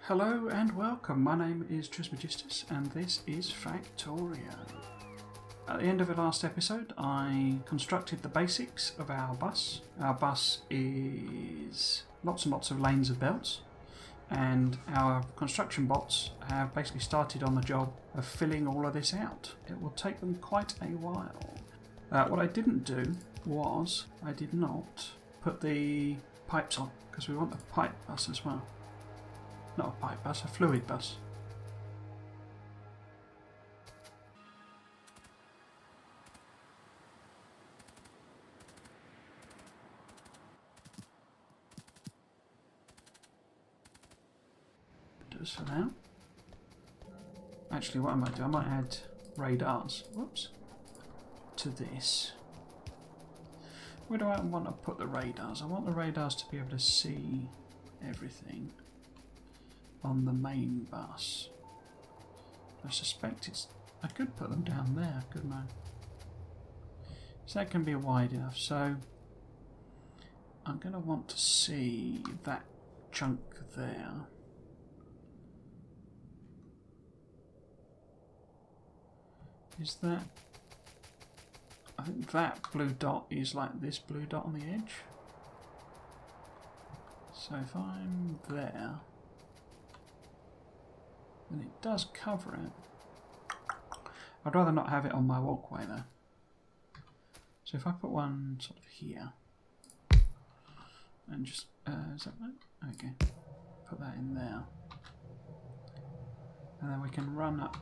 Hello and welcome, my name is Trismegistus and this is Factorio. At the end of the last episode I constructed the basics of our bus. Our bus is lots and lots of lanes of belts, and our construction bots have basically started on the job of filling all of this out. It will take them quite a while. What I didn't do was I did not put the pipes on, because we want a pipe bus as well. Not a pipe bus, a fluid bus. It does for now. Actually, what I might do, I might add radars. Whoops. To this. Where do I want to put the radars? I want the radars to be able to see everything on the main bus. I suspect I could put them down there, couldn't I? So that can be wide enough. So I'm going to want to see that chunk there. Is that... I think that blue dot is like this blue dot on the edge. So if I'm there, then it does cover it. I'd rather not have it on my walkway though. So if I put one sort of here, and just, is that right? Okay, put that in there. And then we can run up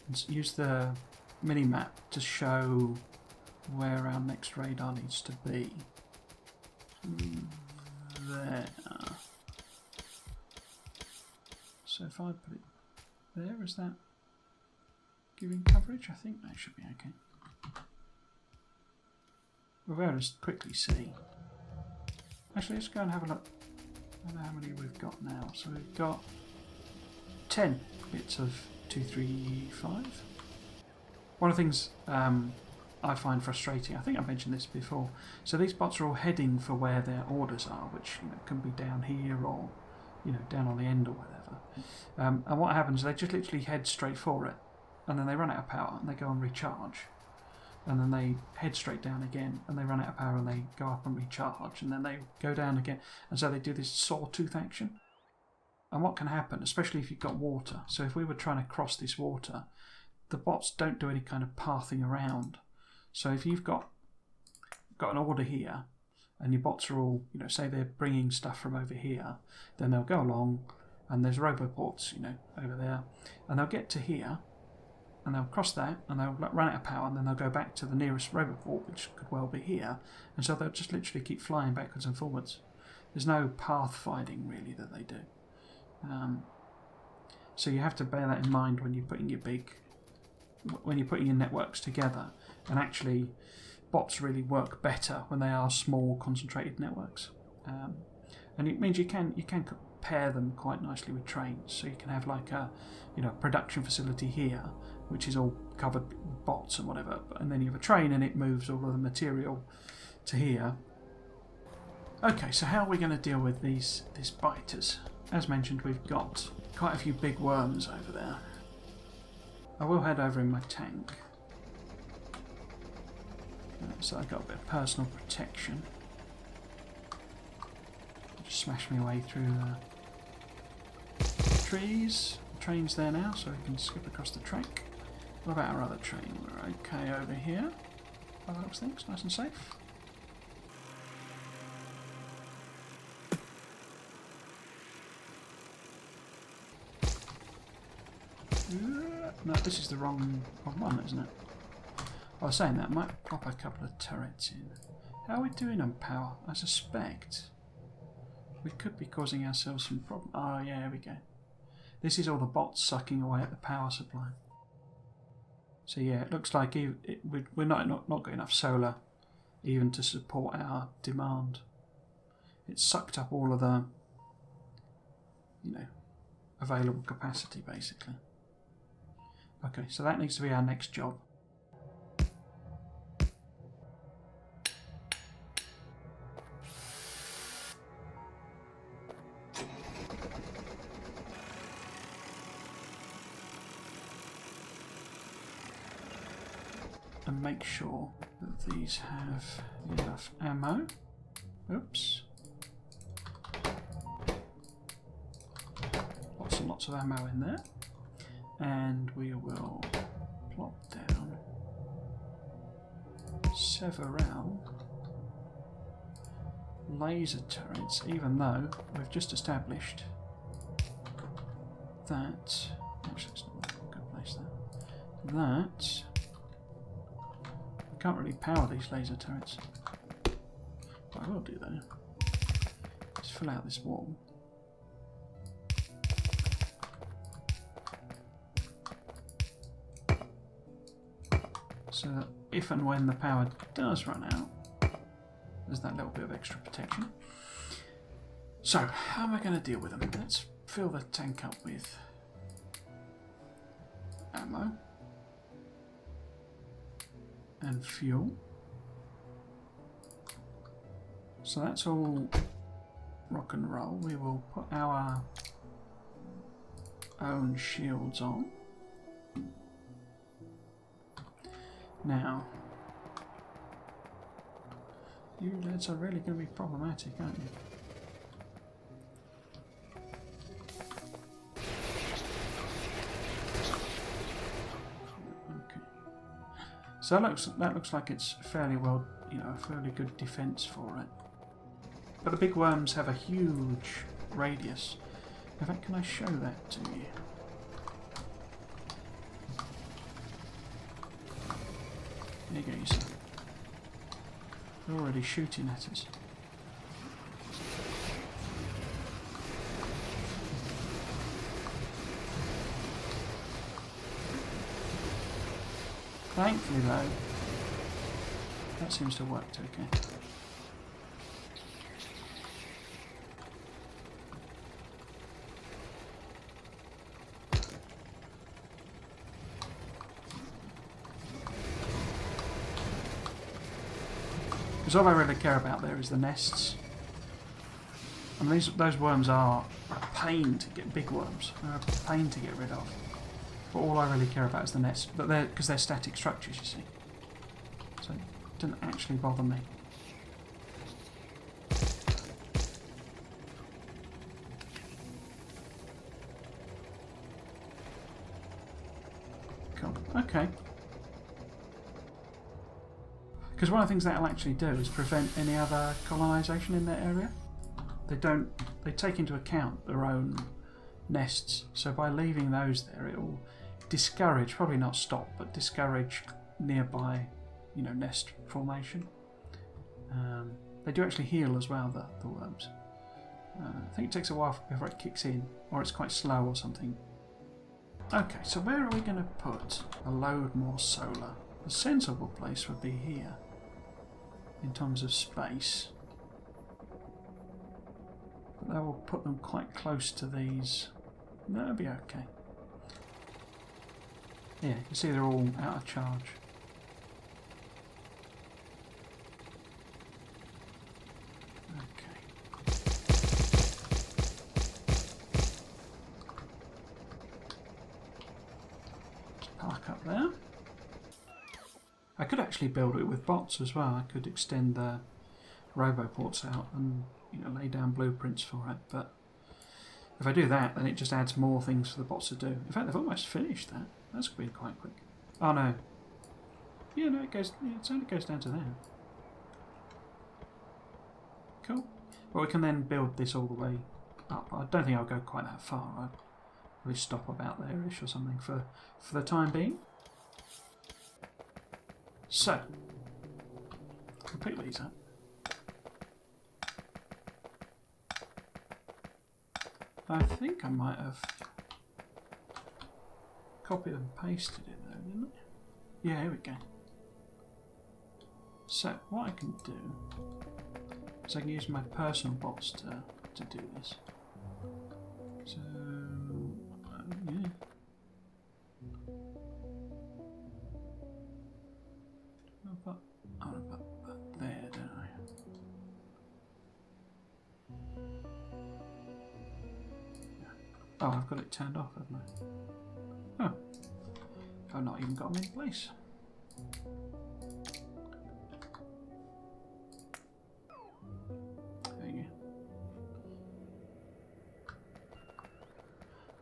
and use the mini-map to show where our next radar needs to be. There. So if I put it there, is that giving coverage? I think that should be okay. We'll be able to quickly see. Actually, let's go and have a look. I don't know how many we've got now. So we've got 10 bits of 235. One of the things I find frustrating, I think I mentioned this before, so these bots are all heading for where their orders are, which can be down here or down on the end or whatever. And what happens, they just literally head straight for it, and then they run out of power and they go and recharge, and then they head straight down again and they run out of power and they go up and recharge, and then they go down again, and so they do this sawtooth action. And what can happen, especially if you've got water, so if we were trying to cross this water, the bots don't do any kind of pathing around. So if you've got an order here and your bots are all, say they're bringing stuff from over here, then they'll go along and there's roboports, over there, and they'll get to here and they'll cross that and they'll run out of power, and then they'll go back to the nearest roboport, which could well be here, and so they'll just literally keep flying backwards and forwards. There's no pathfinding really that they do. So you have to bear that in mind when you're putting your networks together. And actually, bots really work better when they are small, concentrated networks. And it means you can pair them quite nicely with trains. So you can have like a production facility here, which is all covered with bots and whatever. And then you have a train and it moves all of the material to here. Okay, so how are we going to deal with these biters? As mentioned, we've got quite a few big worms over there. I will head over in my tank. So I've got a bit of personal protection. Just smash my way through the trees. The train's there now, so we can skip across the track. What about our other train? We're okay over here. By the looks of things, nice and safe. No, this is the wrong one, isn't it? I was saying that I might pop a couple of turrets in. How are we doing on power? I suspect we could be causing ourselves some problems. Oh yeah, here we go. This is all the bots sucking away at the power supply. So yeah, it looks like we're not got enough solar even to support our demand. It's sucked up all of the available capacity basically. Okay, so that needs to be our next job. and make sure that these have enough ammo. Oops. Lots and lots of ammo in there. And we will plop down several laser turrets, even though we've just established that... Actually, it's not a good place there. That... I can't really power these laser turrets. What I will do though, is fill out this wall. So that if and when the power does run out, there's that little bit of extra protection. So, how am I going to deal with them? Let's fill the tank up with ammo and fuel. So that's all rock and roll. We will put our own shields on. Now, you lads are really going to be problematic, aren't you? Okay. So that looks like it's fairly well, a fairly good defence for it. But the big worms have a huge radius. In fact, can I show that to you? There you go, you see. They're already shooting at us. Thankfully though, that seems to have worked okay. Because all I really care about there is the nests. I mean, those worms are a pain to get, big worms. They're a pain to get rid of. But all I really care about is the nests. But because they're static structures, you see. So it doesn't actually bother me. Cool. Okay. Because one of the things that'll actually do is prevent any other colonisation in that area. They take into account their own nests, so by leaving those there, it will discourage, probably not stop, but discourage nearby, nest formation. They do actually heal as well, the worms. I think it takes a while before it kicks in, or it's quite slow or something. Okay, so where are we going to put a load more solar? A sensible place would be here, in terms of space. But that will put them quite close to these. That'll be okay. Yeah, you can see they're all out of charge. Okay. Let's park up there. I could actually build it with bots as well. I could extend the roboports out and lay down blueprints for it. But if I do that, then it just adds more things for the bots to do. In fact, they've almost finished that. That's been quite quick. Oh no. Yeah, no, it only goes down to there. Cool. Well, we can then build this all the way up. I don't think I'll go quite that far. I'll probably stop about there-ish or something for the time being. So, I'll pick these up. I think I might have copied and pasted it though, didn't I? Yeah, here we go. So, what I can do is I can use my personal bots to do this. So, yeah. I'll put there, don't I? Oh, I've got it turned off, haven't I? Oh. I've not even got them in place.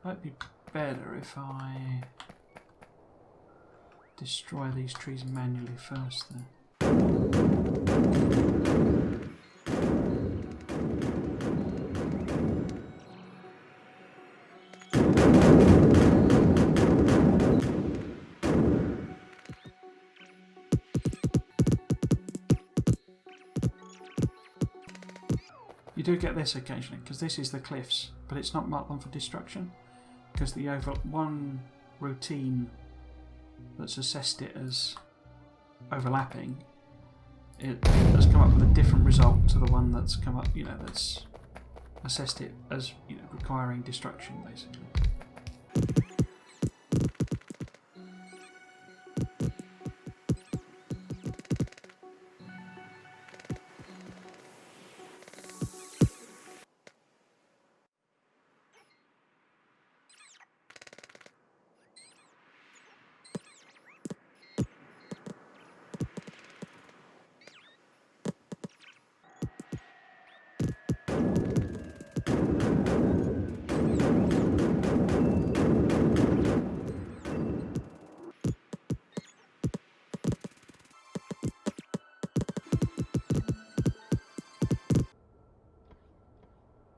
Might be better if I destroy these trees manually first then. You do get this occasionally, because this is the cliffs, but it's not marked on for destruction, because the one routine that's assessed it as overlapping, it has come up with a different result to the one that's come up, that's assessed it as, requiring destruction, basically.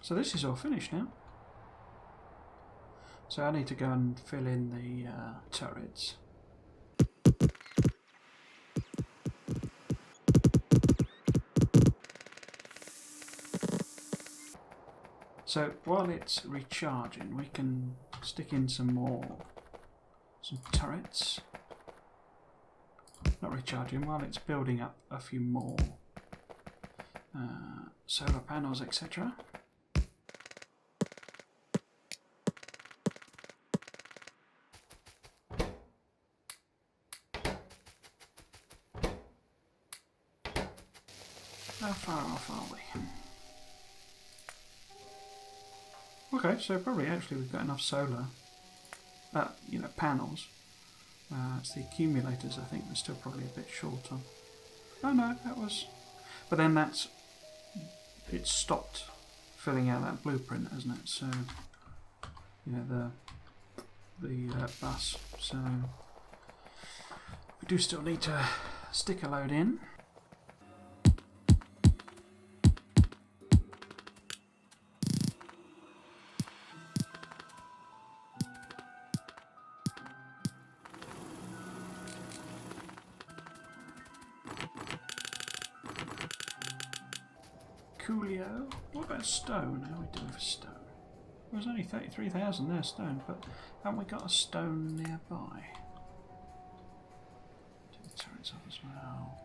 So this is all finished now. So I need to go and fill in the turrets. So while it's recharging, we can stick in some turrets. Not recharging, while it's building up a few more solar panels, etc. How far off are we? Okay, so probably actually we've got enough solar, panels. It's the accumulators I think we're still probably a bit short on. Oh no, that was... But then it's stopped filling out that blueprint, hasn't it? So, the bus. So, we do still need to stick a load in. Coolio. What about stone? How are we doing for stone? There's only 33,000 there, stone, but haven't we got a stone nearby? Take the turrets off as well.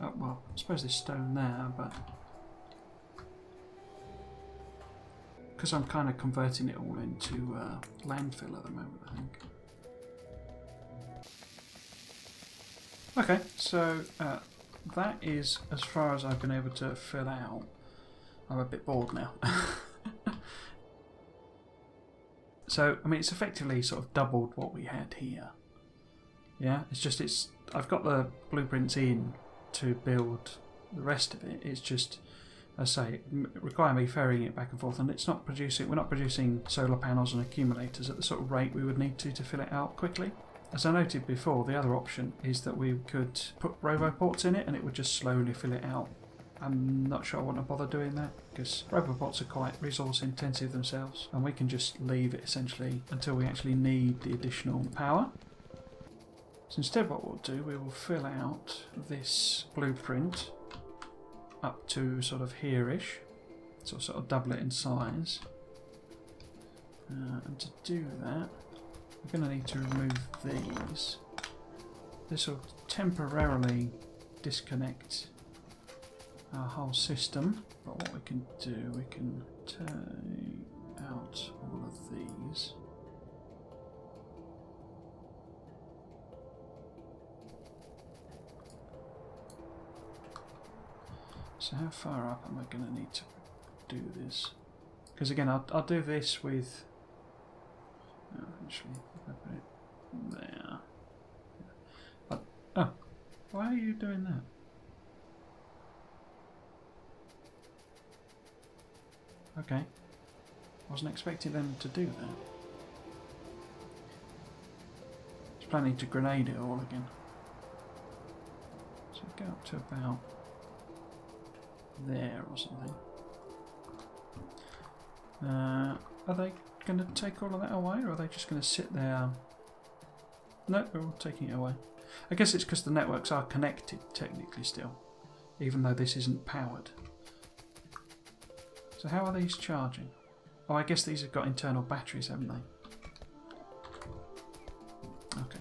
Oh, well, I suppose there's stone there, but because I'm kind of converting it all into landfill at the moment, I think. Okay, so that is as far as I've been able to fill out. I'm a bit bored now. So, I mean, it's effectively sort of doubled what we had here. Yeah, I've got the blueprints in to build the rest of it. It's just, as I say, require me ferrying it back and forth, and we're not producing solar panels and accumulators at the sort of rate we would need to fill it out quickly. As I noted before, the other option is that we could put roboports in it and it would just slowly fill it out. I'm not sure I want to bother doing that because roboports are quite resource intensive themselves, and we can just leave it essentially until we actually need the additional power. So instead what we'll do, we will fill out this blueprint up to sort of here-ish, so sort of double it in size. And to do that, we're going to need to remove these. This will temporarily disconnect our whole system, but what we can do, we can take out all of these. So how far up am I going to need to do this? Because again, I'll do this with... actually, if I put it there. Oh, why are you doing that? Okay. Wasn't expecting them to do that. Just planning to grenade it all again. So go up to about there or something. Are they going to take all of that away, or are they just going to sit there? No, they're all taking it away. I guess it's because the networks are connected technically still, even though this isn't powered. So how are these charging? Oh, I guess these have got internal batteries, haven't they? Okay.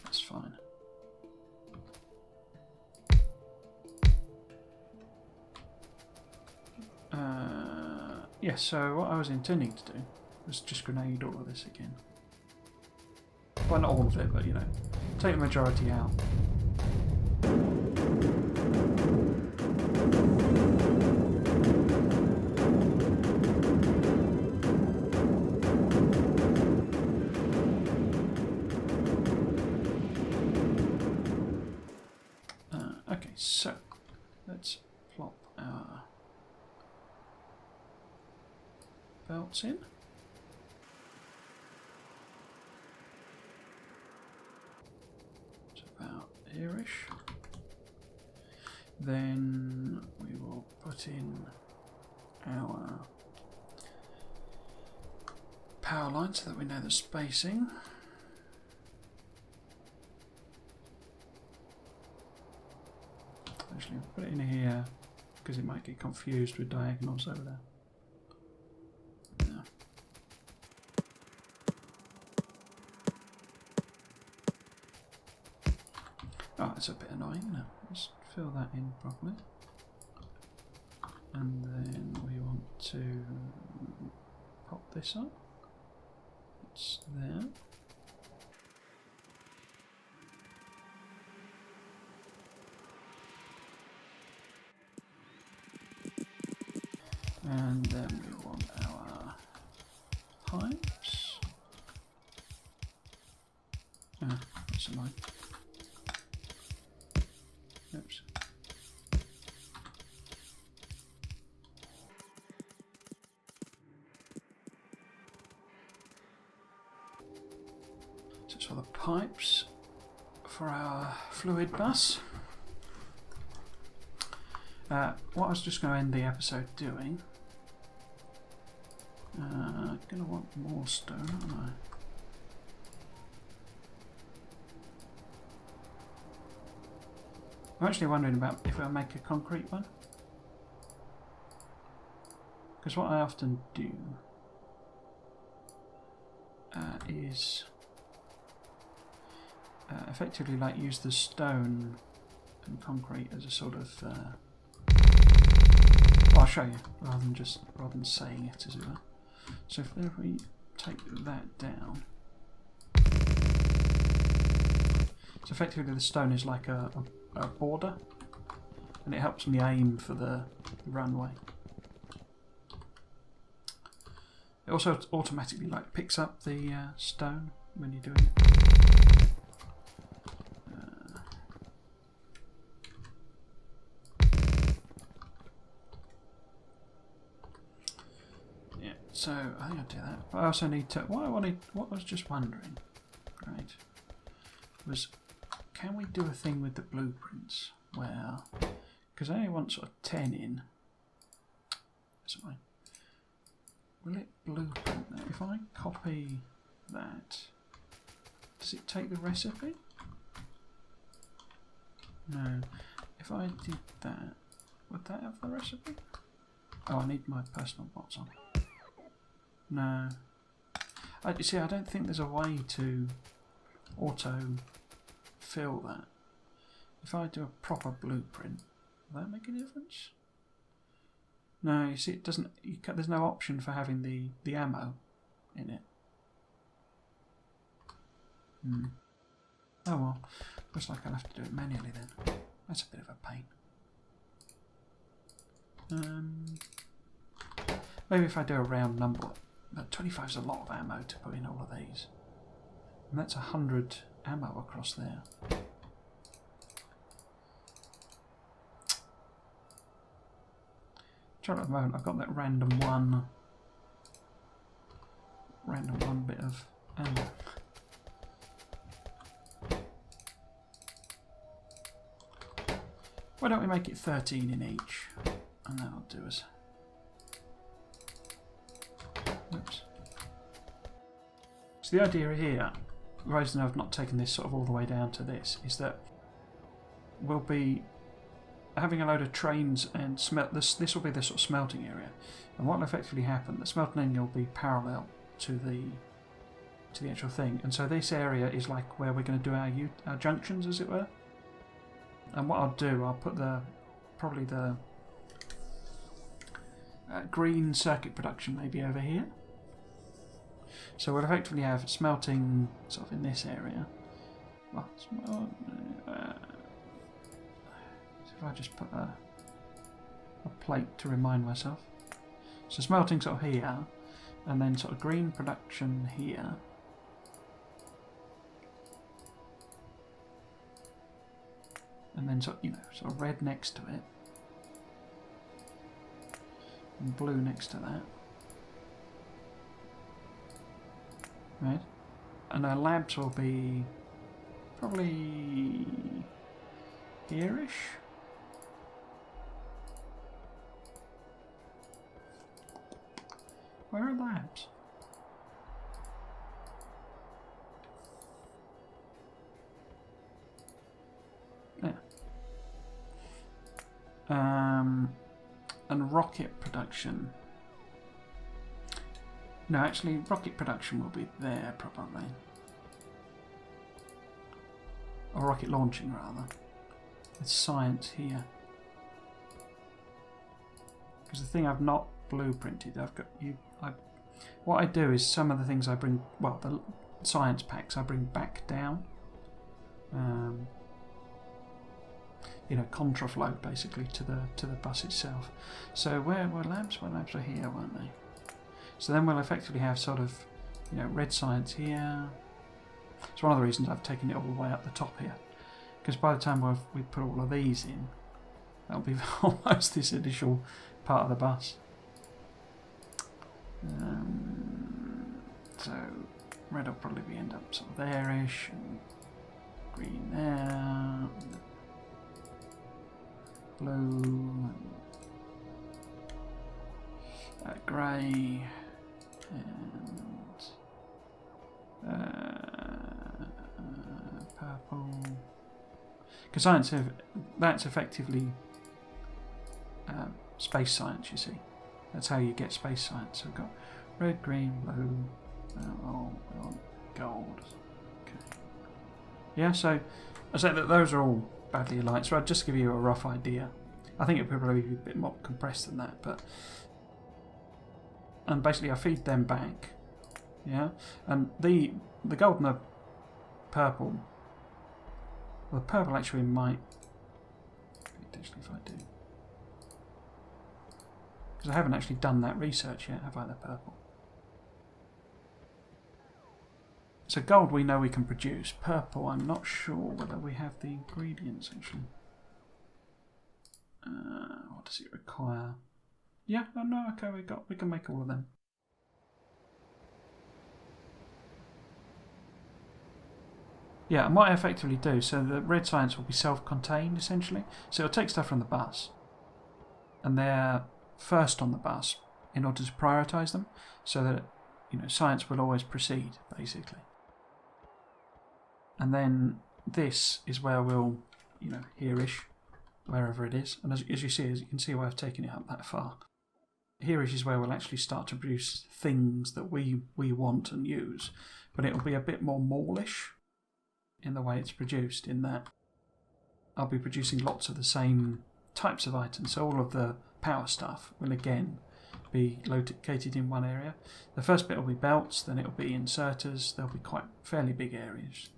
That's fine. Yes, so what I was intending to do was just grenade all of this again. Well, not all of it, but you know, take the majority out. Okay, so let's plop our belts in. It's about here-ish. Then we will put in our power line so that we know the spacing. Actually, put it in here because it might get confused with diagonals over there. Yeah. Oh, it's a bit annoying, isn't it? Let's fill that in properly. And then we want to pop this up. It's there. And then we want our pipes. That's annoying. Oops. So it's for the pipes for our fluid bus. What I was just going to end the episode doing. Gonna want more stone, aren't I? I'm actually wondering about if I'll make a concrete one. Because what I often do is effectively like use the stone and concrete as a sort of I'll show you rather than saying it, as it were. So if we take that down, so effectively the stone is like a border, and it helps me aim for the runway. It also automatically like picks up the stone when you're doing it. So I think I'll do that. But I also need to. What I was just wondering, right, was can we do a thing with the blueprints where, because I only want sort of 10 in. Sorry. Will it blueprint that? If I copy that, does it take the recipe? No. If I did that, would that have the recipe? Oh, I need my personal bots on. No. You see, I don't think there's a way to auto-fill that. If I do a proper blueprint, will that make a difference? No, you see, it doesn't. There's no option for having the ammo in it. Oh well, looks like I'll have to do it manually then. That's a bit of a pain. Maybe if I do a round number. 25 is a lot of ammo to put in all of these. And that's 100 ammo across there. trouble at the moment, I've got that random one bit of amber. Why don't we make it 13 in each? And that'll do us. Whoops. So the idea here, the reason I've not taken this sort of all the way down to this, is that we'll be having a load of trains and smelt. This will be the sort of smelting area, and what will effectively happen, the smelting area will be parallel to the actual thing, and so this area is like where we're going to do our junctions, as it were. And what I'll do, I'll put probably the green circuit production maybe over here. So we'll effectively have smelting sort of in this area. Well, so if I just put a plate to remind myself. So smelting sort of here, and then sort of green production here. And then sort of red next to it, and blue next to that, right? And our labs will be probably here-ish. Where are labs? And rocket production. No, actually, rocket production will be there probably. Or rocket launching, rather. It's science here. Because the thing I've not blueprinted, what I do is some of the things I bring, well, the science packs I bring back down. Contraflow basically to the bus itself. So where were labs? Well, labs were here, weren't they? So then we'll effectively have sort of, red science here. It's one of the reasons I've taken it all the way up the top here, because by the time we put all of these in, that'll be almost this initial part of the bus. So red will probably end up sort of there-ish, and green there. Blue, grey, and purple. Because science, that's effectively space science, you see. That's how you get space science. So we've got red, green, blue, we want gold. Okay. Yeah, so I say that those are all badly aligned, so I'll just give you a rough idea. I think it would probably be a bit more compressed than that, and basically I feed them back, yeah. And the gold and the purple. Well, the purple actually might potentially, if I do, because I haven't actually done that research yet, have I? The purple. So gold we know we can produce. Purple, I'm not sure whether we have the ingredients actually. What does it require? Yeah, oh no, okay, we can make all of them. Yeah, and what I effectively do, so the red science will be self-contained essentially. So it'll take stuff from the bus, and they're first on the bus in order to prioritise them, so that science will always precede basically. And then this is where we'll, here-ish, wherever it is. And as you can see why I've taken it up that far. Here-ish is where we'll actually start to produce things that we want and use. But it'll be a bit more mallish in the way it's produced, in that I'll be producing lots of the same types of items. So all of the power stuff will again be located in one area. The first bit will be belts, then it'll be inserters. They'll be quite fairly big areas.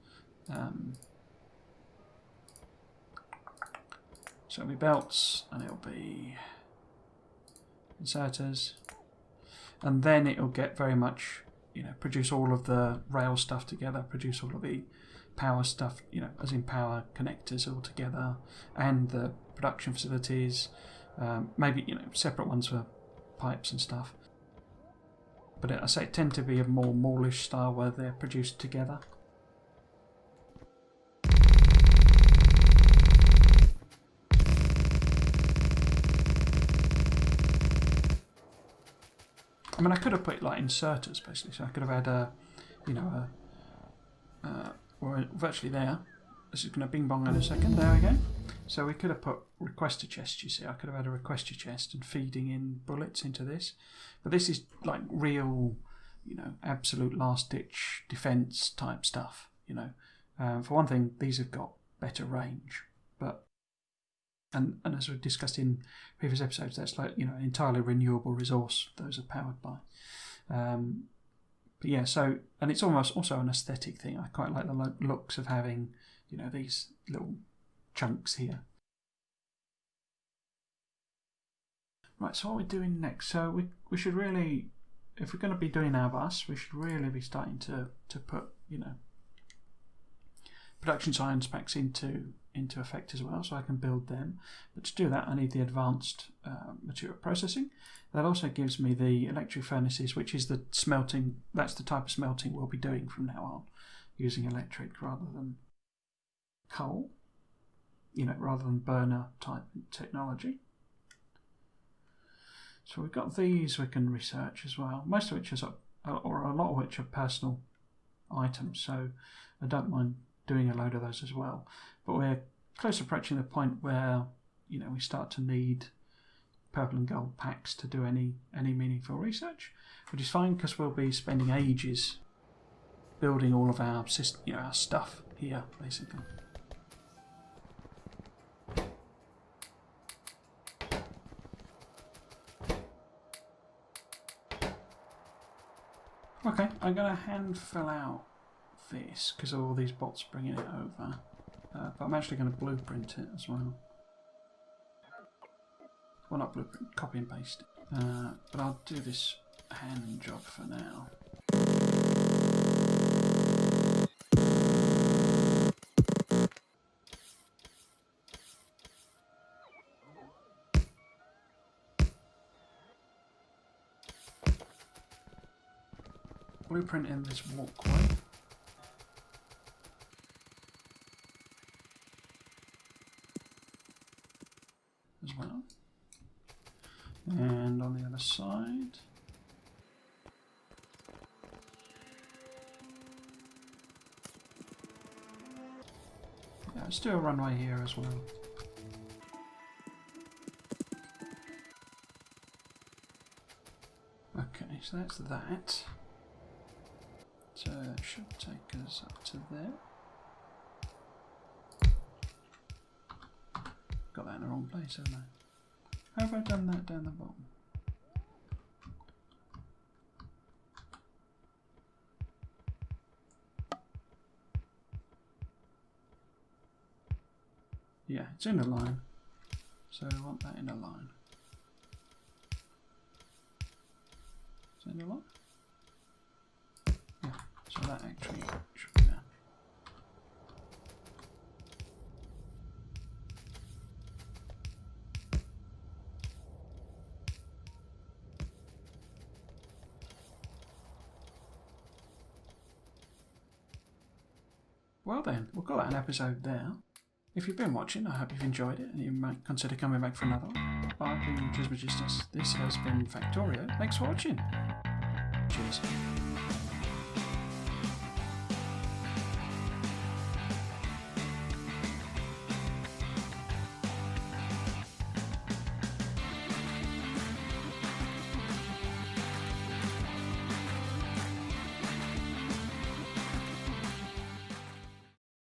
So it'll be belts, and it'll be inserters, and then it'll get very much, produce all of the rail stuff together, produce all of the power stuff, as in power connectors all together, and the production facilities, Maybe, you know, separate ones for pipes and stuff. But I say it tend to be a more mallish style where they're produced together. I mean, I could have put like inserters basically, so I could have had a, you know, we're virtually there. This is going to bing bong in a second. There we go. So we could have put requester chests. You see, I could have had a requester chest and feeding in bullets into this, but this is like real, you know, absolute last ditch defense type stuff. You know, for one thing, these have got better range, but. And as we've discussed in previous episodes, that's like, you know, an entirely renewable resource those are powered by. But yeah, so, and it's almost also an aesthetic thing. I quite like the looks of having, you know, these little chunks here. Right, so what are we doing next? So we should really, if we're going to be doing our bus, we should really be starting to put, you know, production science packs into effect as well, so I can build them. But to do that, I need the advanced material processing. That also gives me the electric furnaces, which is the smelting. That's the type of smelting we'll be doing from now on, using electric rather than coal. You know, rather than burner type technology. So we've got these we can research as well. Most of which is, or a lot of which are personal items. So I don't mind doing a load of those as well, but we're close approaching the point where, you know, we start to need purple and gold packs to do any meaningful research, which is fine because we'll be spending ages building all of our system, you know, our stuff here basically. Okay, I'm going to hand fill out this because of all these bots bringing it over, but I'm actually going to blueprint it as well. Well, not blueprint, copy and paste it. But I'll do this hand job for now. Blueprint in this walkway. As well. And on the other side. Yeah, let's do a runway here as well. Okay, so that's that. So it should take us up to there. Got that in the wrong place, haven't I? How have I done that down the bottom? Yeah, it's in a line. So I want that in a line. Is it in a line? Yeah, so that actually should be there. Well then, we'll call that an episode there. If you've been watching, I hope you've enjoyed it and you might consider coming back for another one. I've been Trismegistus. This has been Factorio. Thanks for watching.